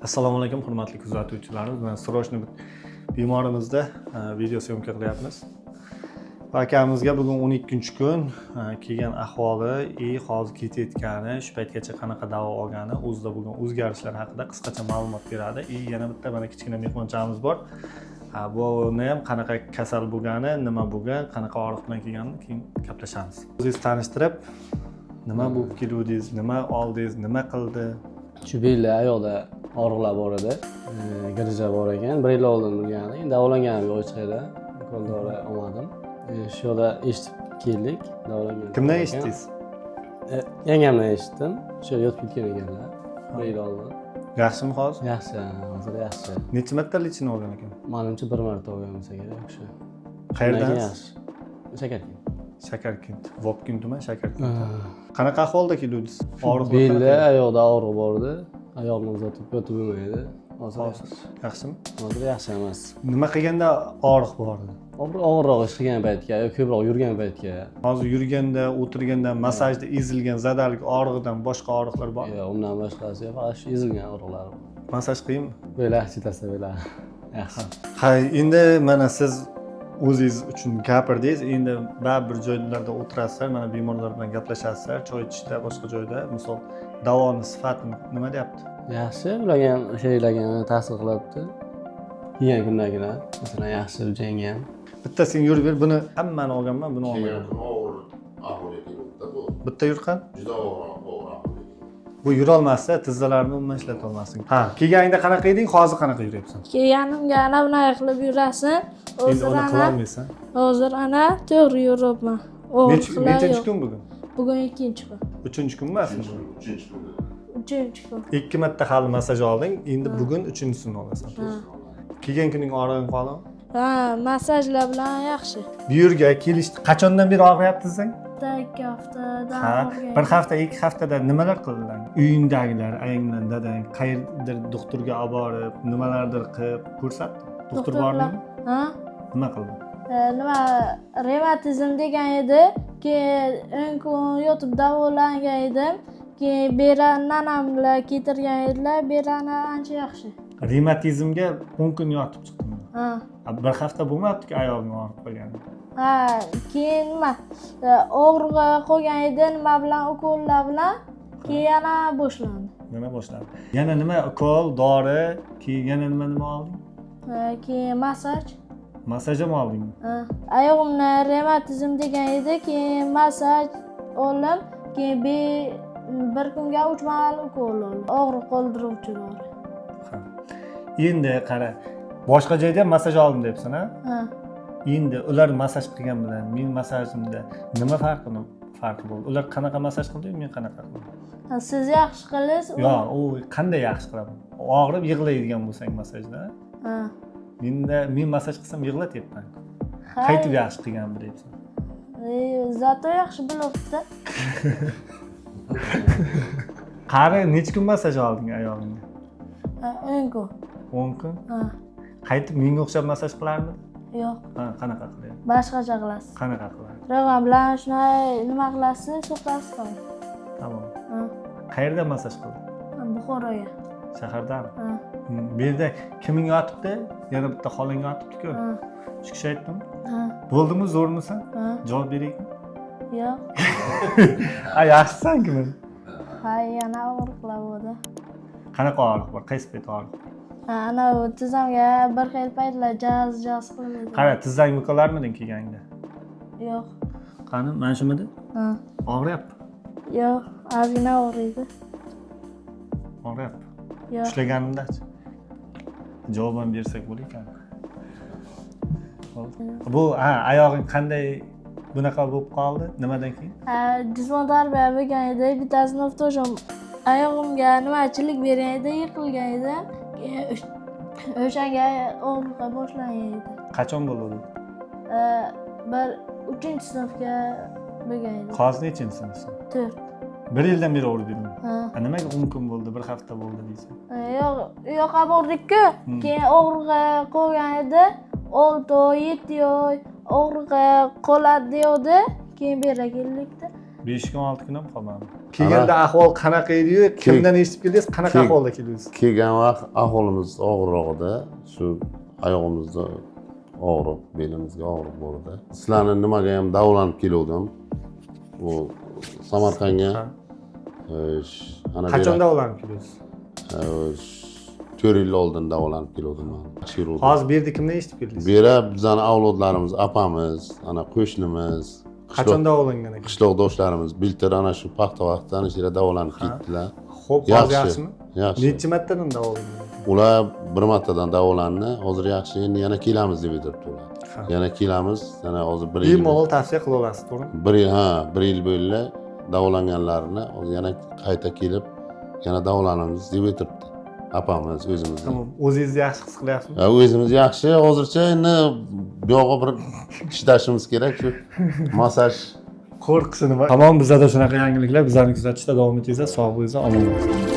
Assalomu alaykum hurmatli kuzatuvchilarimiz. Men srochniy bemorimizda video syomka qilyapmiz. Akamizga bugun 12-kun kelgan ahvoli, hozir ketayotgani, shu paytgacha qanaqa davo olgani, o'zida bo'lgan o'zgarishlar haqida qisqacha ma'lumot beradi. Yana bitta mana kichkina mehmonchamiz bor. Buni ham qanaqa kasal bo'lgani, nima bo'lgan, qanaqa og'riq bilan kelganini keyin gaplashamiz. O'zingizni tanishtirib, nima bo'lib keldingiz, nima oldingiz, nima qildi? Shu belda ayolda og'riqlar bor edi, girija bor ekan. 1 yil oldin bo'lgani, davolanganim yo'q hech qayerda. Qo'ldori olmadim. Shu yerda eshitib keldik, davolangan. Kimdan eshitdingiz? Yangamdan eshitdim. Shu yerda yotib ketgan ekanlar 1 yil oldin. Yaxshimi hozir? Yaxshi, hozir yaxshi. Necha marta lechini olgan ekan? Menimcha 1 marta olgan bo'lsa kerak shu. Qayerdan? Yaxshi. Shakarkent. Shakarkent. Vobkent tuman Shakarkent. Qanaqa ahvolda keldingiz? Og'riq belda ayoqda og'riq bor edi. Ayoqni uzatib yotib bo'lmaydi. Hozir yaxshimi? Hozir yaxshi emas. Nima qilganda og'riq bor edi? Og'irroq ish qilgan paytga yoki ko'proq yurgan paytga. Hozir yurganda, o'tirganda, massajda ezilgan zadalik og'rig'idan boshqa og'riqlar bormi? Yo'q, undan boshqasi yo'q, faqat shu ezilgan og'riqlar bor. Massaj qilingmi? Bo'la, chitasa bo'la. Yaxshi. Ha, endi mana siz o'zingiz uchun gapirdingiz. Endi baribir joylarda o'tirasizlar, mana bemorlar bilan gaplashasizlar, choy ichishda, boshqa joyda. Misol, davoni sifati nima deyapti? Yaxshi, ularga ham shaylarga ta'sir qilyapti. Yegan kundagina, masalan, yaxshi jangi ham. Bitta sen yurib ber, buni hammani olganman, buni olmagan. Bitta yurqan? Juda og'ir. Bu yurolmasa, tizzalarini umuman ishlata olmasing. Ha, kelganingda qanaqa eding, hozir qanaqa yuryapsan? Kelganimga ana bunaqa qilib yurasan. Endi uni qilolmaysan. Hozir ana to'g'ri yuribman. Nechanchi kun bugun? Bugun 2-kun. 3-kun emasmi? 3-kun. 3-kun. 2 marta hali massaj olding, endi bugun 3-sini olasan. Kelgan kuning og'rig'ing qoldi? Ha, massajlar bilan yaxshi. Bu yerga kelishdi. Qachondan beri og'riyapti sizga? 2 haftadan Ha, og'rigan. 1 hafta, 2 haftada nimalar qildilar? Uyingdagilar, ayangdan, dadang qayerdir doktorga olib borib, nimalardir qilib ko'rsatdi? Doktor bormi? Ha? Nima qildi? Nima revmatizm degan edi. Keyin 10 kun yotib davolangan edim. Keyin beran nanam bilan keltirgan edilar. Berani ancha yaxshi. Revmatizmga 10 kun yotib chiqdingmi? Ha. 1 hafta bo'lmabdi-ku oyog'ing og'rib qolgani. Ha, keyin nima og'rig'i qo'ygan edi, nima bilan ukollar bilan, keyin yana boshlandi. Yana boshlandi. Yana nima ukol, dori, keyin yana nima olding? Keyin massaj. Massaj ham oldingmi? Oyog'imni revmatizm degan edi, keyin massaj oldim, keyin 1 kunga 3 mahal ukol oldim. Og'riq qoldiruvchi dori. Ha. Endi qara, boshqa joyda ham massaj oldim debsan, ha? Ha. Endi ular massaj qilgan bilan men massajimda nima farqi bo'ldi? Ular qanaqa massaj qildi, men qanaqa qildim? Siz yaxshi qilasiz. Yo'q, u qanday yaxshi qilaman? Og'rib yig'laydigan bo'lsang massajda. Ha. Men massaj qilsam yig'latyapman. Qaytib yaxshi qilgan deyapsan. Zato yaxshi bo'libdi. Qari necha kun massaj olding oyog'ingga? 10 kun. 10 kun? Ha. Qaytib menga o'xshab massaj qilardimi? Yo'q. Ha, qanaqa qilyapti? Boshqacha qilasiz. Qanaqa qiladi? Rag'am bilan shunday nima qilasiz, to'xtasiz. Tamom. Ha. Qayerda massaj qilding? Buxoroga. Shahardami? Ha. Bu yerda kiming yotibdi? Yana bitta xolang yotibdi-ku. Ha. Shu kishi aytdimi? Ha. Bo'ldimi, zo'rmisan? Ha. Javob beraymi? Yo'q. Ha, yaxshisan-ku men. Ha, yana og'riqlar bo'ldi. Qanaqa og'riq bor? Qaysi payt og'riq? Ana tizzamga bir xil paytlar jaz qiladi. Qara, tizzang muqolarmiding kelganingda? Yo'q. Qani, mana shumidi? Ha. Og'riyapti. Yo'q, ozgina og'riydi. Og'riyapti. Yo'q. Ushlaganimda-chi. Javob ham bersak bo'lar-ekan. Bu, oyog'ing qanday bunaqa bo'lib qoldi? Nimadan keyin? Jismoniy tarbiya bo'lgan edi, bitta sinfdoshim oyog'imga nimachilik bergan edi, yiqilgan edi. O'shanga og'riq boshlangan edi. Qachon bo'ldi? 3-sinfga bo'lgan edi. Hozir nechinchi sinfsan? 4. 1 yildan beri o'rdingmi? Ha. Nimaga 10 kun bo'ldi, 1 hafta bo'ldi deysan? Yo'q, u yoqqa bordik-ku. Keyin og'rig'i qo'ygan edi. 6 oy, 7 oy og'rig'i qoladi deydi. Keyin bu yerga keldik-da. 5 kun 6 kun ham qolmadi. Kelganda ahvol qanaqa edi-yu, kimdan eshitib keldingiz, qanaqa ahvolda keldingiz? Kelgan vaqt ahvolimiz og'irroq edi. Shu oyog'imizda og'riq, belimizga og'riq bo'ldi. Sizlarni nimaga ham davolanib kelgandim. Bu Samarqandga Qachon davolanib keldingiz? 4 yil oldin davolanib kelgandim men. Hozir bu yerda kimdan eshitib keldingiz? Bu yerda bizning avlodlarimiz, apamiz, ana qo'shnimiz, Qachon davolangan ekan? qishloqdoshlarimiz biltir ana shu paxta vaqtdan ichida davolanib ketdilar. Xo'p, hozir yaxshimi? Yaxshi. Necha martadan davolangan? Ular bir martadan davolandi. Hozir yaxshi, endi yana kelamiz deb aytibdi ular. Yana kelamiz, yana hozir 1 yil. Bemalol tavsiya qila olasiz, to'g'rimi? 1 yil bo'yi davolanganlarini hozir yana qayta kelib yana davolanamiz deb aytibdi. Apamiz o'zimiz. Tamam. O'zingizni yaxshi his qilyapsizmi? O'zimiz yaxshi. Hozircha endi bu yoqqa bir ishlashimiz kerak shu massaj Qo'rqishini. Tamam, bizda shunaqa yangiliklar, bizlarni kuzatishda davom etingizlar. Sog' bo'linglar, omon bo'linglar.